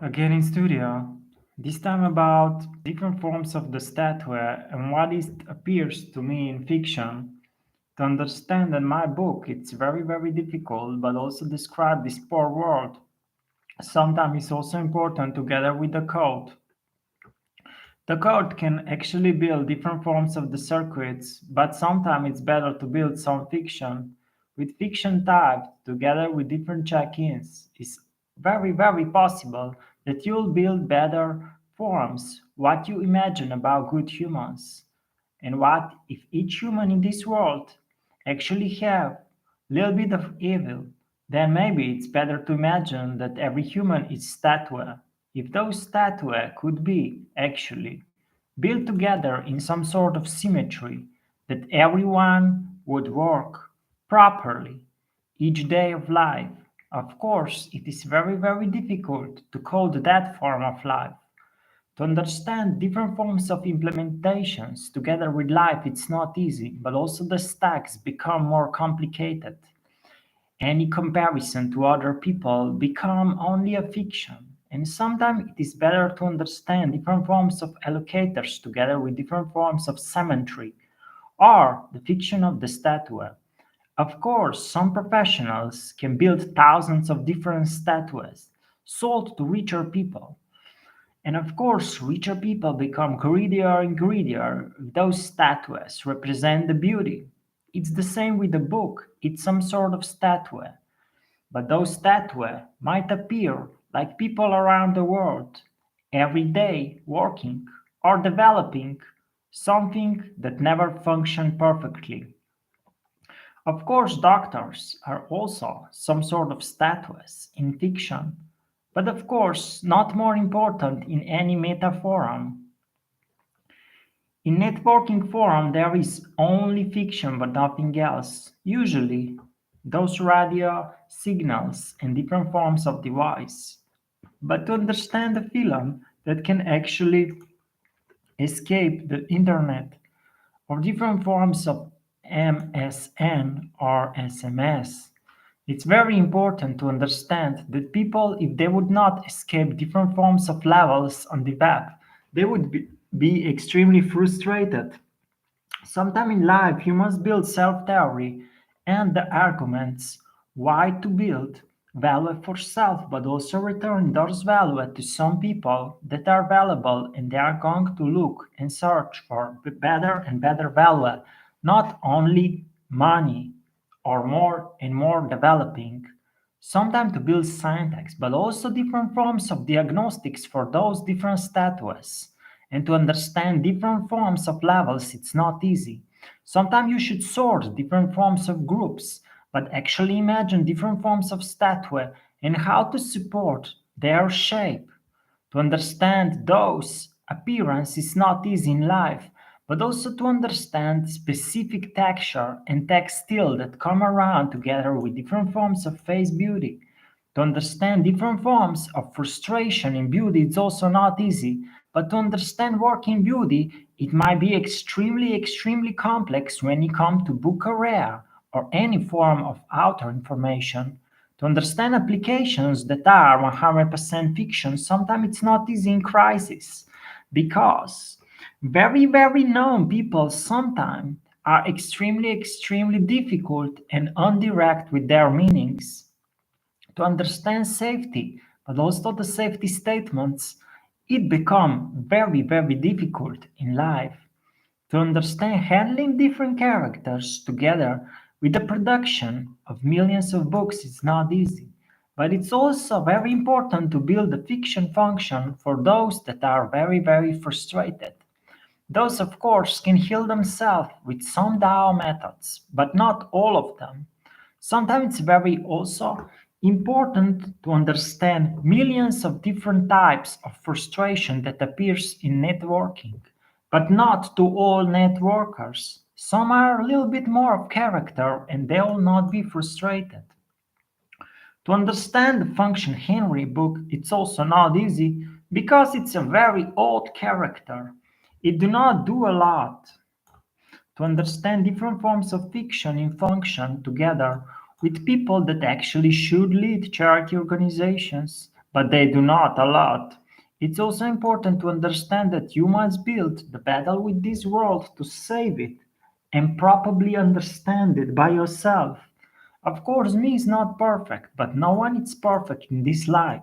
Again in studio, this time about different forms of the statue and what it appears to me in fiction. To understand in my book, it's very difficult, but also describe this poor world. Sometimes it's also important together with the code. The code can actually build different forms of the circuits, but sometimes it's better to build some fiction. With fiction typed together with different check-ins, it's very possible that you'll build better forms, what you imagine about good humans. And what if each human in this world actually have a little bit of evil? Then maybe it's better to imagine that every human is statue. If those statues could be actually built together in some sort of symmetry, that everyone would work properly each day of life. Of course, it is very difficult to code that form of life. To understand different forms of implementations together with life, it's not easy, but also the stacks become more complicated. Any comparison to other people become only a fiction. And sometimes it is better to understand different forms of allocators together with different forms of symmetry, or the fiction of the statue. Of course, some professionals can build thousands of different statues sold to richer people. And of course, richer people become greedier and greedier. Those statues represent the beauty. It's the same with the book, it's some sort of statue. But those statues might appear like people around the world, every day working or developing something that never functioned perfectly. Of course, doctors are also some sort of statues in fiction, but of course, not more important in any metaphor. In networking forum, there is only fiction but nothing else. Usually, those radio signals and different forms of device. But to understand a film that can actually escape the internet or different forms of MSN or SMS, it's very important to understand that people, if they would not escape different forms of levels on the web, they would be extremely frustrated. Sometime in life, you must build self-theory and the arguments why to build value for self, but also return those value to some people that are valuable and they are going to look and search for better and better value, not only money or more and more developing. Sometimes to build syntax, but also different forms of diagnostics for those different statues. And to understand different forms of levels, it's not easy. Sometimes you should sort different forms of groups, but actually imagine different forms of statue and how to support their shape. To understand those appearance is not easy in life, but also to understand specific texture and textile that come around together with different forms of face beauty. To understand different forms of frustration in beauty is also not easy, but to understand work in beauty, it might be extremely complex when you come to book a rare or any form of outer information. To understand applications that are 100% fiction, sometimes it's not easy in crisis because very known people sometimes are extremely difficult and indirect with their meanings. To understand safety, but also the safety statements, it become very difficult in life. To understand handling different characters together with the production of millions of books is not easy. But it's also very important to build a fiction function for those that are very frustrated. Those, of course, can heal themselves with some Tao methods, but not all of them. Sometimes it's very also important to understand millions of different types of frustration that appears in networking, but not to all networkers. Some are a little bit more of character and they will not be frustrated. To understand the function Henry book, it's also not easy because it's a very old character. It do not do a lot. To understand different forms of fiction in function together with people that actually should lead charity organizations, but they do not a lot. It's also important to understand that you must build the battle with this world to save it and probably understand it by yourself. Of course, me is not perfect, but no one is perfect in this life.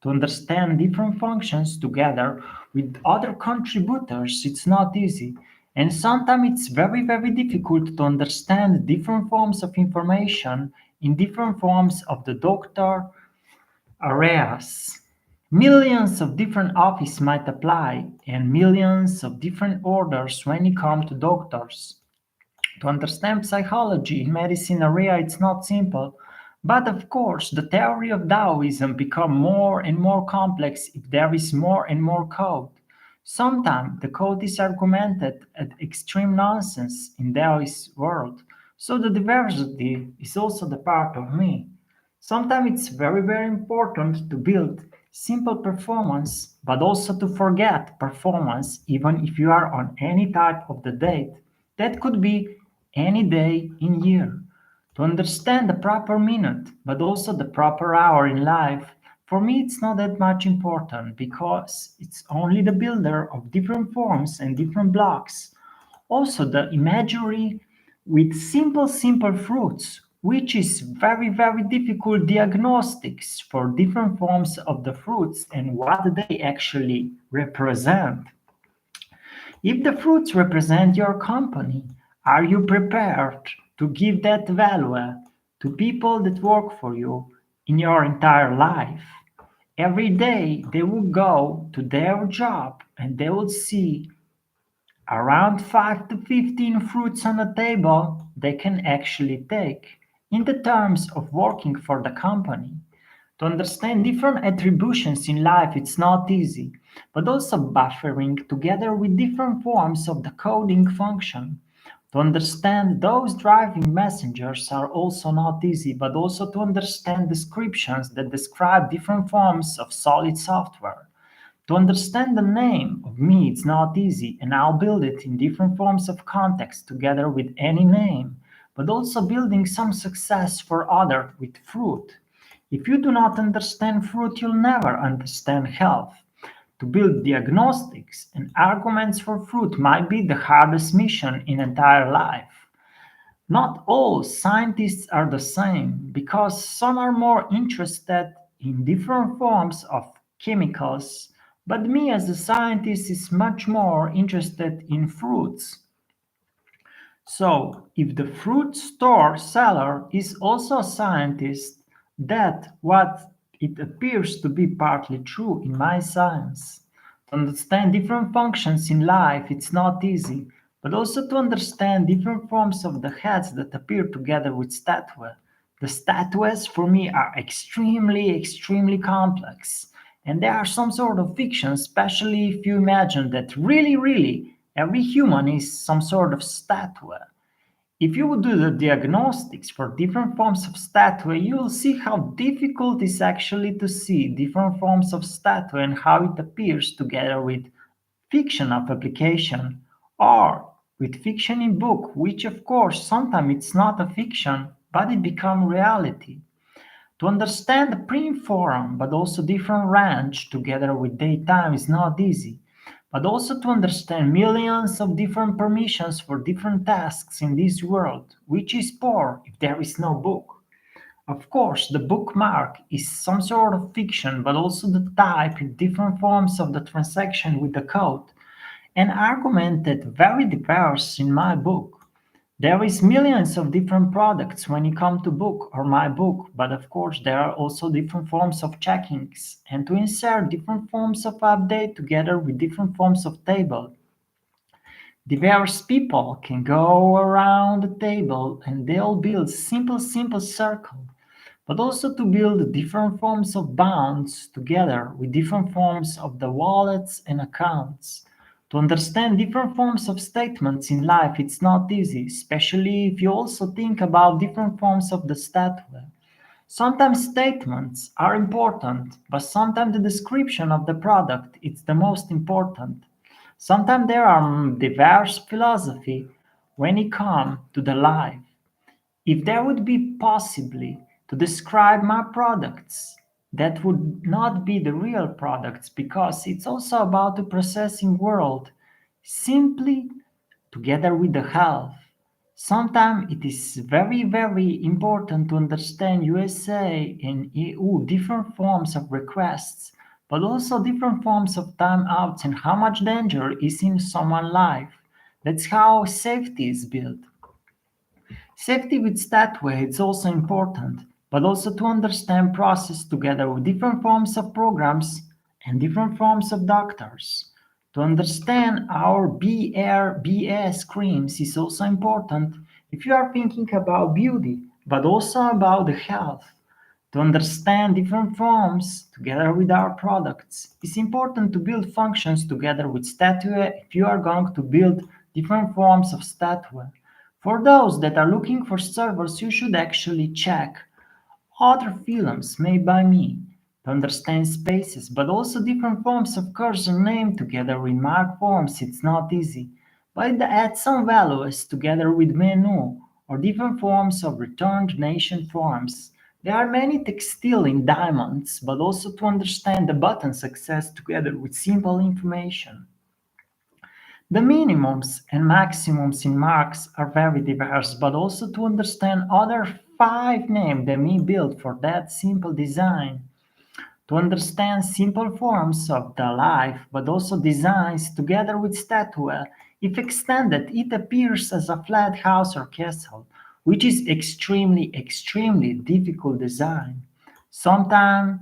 To understand different functions together with other contributors, it's not easy. And sometimes it's very difficult to understand different forms of information in different forms of the doctor areas. Millions of different offices might apply and millions of different orders when it comes to doctors. To understand psychology in medicine area, it's not simple. But of course, the theory of Taoism become more and more complex if there is more and more code. Sometimes the code is augmented at extreme nonsense in Taoist world. So the diversity is also the part of me. Sometimes it's very important to build simple performance, but also to forget performance even if you are on any type of the date. That could be any day in year. To understand the proper minute, but also the proper hour in life, for me it's not that much important because it's only the builder of different forms and different blocks. Also, the imagery with simple fruits, which is very difficult diagnostics for different forms of the fruits and what they actually represent. If the fruits represent your company, are you prepared to give that value to people that work for you in your entire life? Every day they will go to their job and they will see around 5 to 15 fruits on the table they can actually take in the terms of working for the company. To understand different attributions in life, it's not easy, but also buffering together with different forms of the coding function. To understand those driving messengers are also not easy, but also to understand descriptions that describe different forms of solid software. To understand the name of me it's not easy, and I'll build it in different forms of context together with any name, but also building some success for other with fruit. If you do not understand fruit, you'll never understand health. To build diagnostics and arguments for fruit might be the hardest mission in entire life. Not all scientists are the same because some are more interested in different forms of chemicals, but me as a scientist is much more interested in fruits. So, if the fruit store seller is also a scientist, that what it appears to be partly true in my science. To understand different functions in life, it's not easy, but also to understand different forms of the heads that appear together with statue. The statues for me are extremely complex, and they are some sort of fiction, especially if you imagine that really every human is some sort of statue. If you would do the diagnostics for different forms of statue, you will see how difficult it is actually to see different forms of statue and how it appears together with fiction of application or with fiction in book, which of course sometimes it's not a fiction, but it become reality. To understand the prime forum, but also different range together with daytime is not easy. But also to understand millions of different permissions for different tasks in this world, which is poor if there is no book. Of course, the bookmark is some sort of fiction, but also the type in different forms of the transaction with the code, and argumented very diverse in my book. There is millions of different products when it comes to book or my book, but of course there are also different forms of checkings and to insert different forms of update together with different forms of table. Diverse people can go around the table and they'll build simple circle, but also to build different forms of bounds together with different forms of the wallets and accounts. To understand different forms of statements in life, it's not easy, especially if you also think about different forms of the statue. Sometimes statements are important, but sometimes the description of the product is the most important. Sometimes there are diverse philosophy when it comes to the life. If there would be possibly to describe my products, that would not be the real products because it's also about the processing world simply together with the health. Sometimes it is very, very important to understand USA and EU different forms of requests, but also different forms of timeouts and how much danger is in someone's life. That's how safety is built. Safety with that way it's also important, but also to understand process together with different forms of programs and different forms of doctors. To understand our BR, BS creams is also important if you are thinking about beauty, but also about the health. To understand different forms together with our products, it's important to build functions together with statue if you are going to build different forms of statue. For those that are looking for servers, you should actually check other films made by me to understand spaces, but also different forms of cursor name together with mark forms. It's not easy, but it adds some values together with menu or different forms of returned nation forms. There are many textile in diamonds, but also to understand the button success together with simple information. The minimums and maximums in marks are very diverse, but also to understand other five names that me built for that simple design. To understand simple forms of the life, but also designs together with statue. If extended, it appears as a flat house or castle, which is extremely, extremely difficult design. Sometimes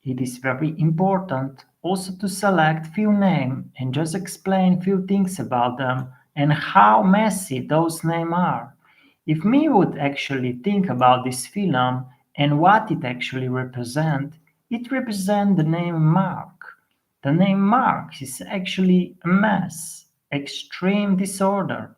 it is very important also to select few names and just explain few things about them and how messy those names are. If me would actually think about this film and what it actually represents, it represents the name Mark. The name Mark is actually a mess, extreme disorder.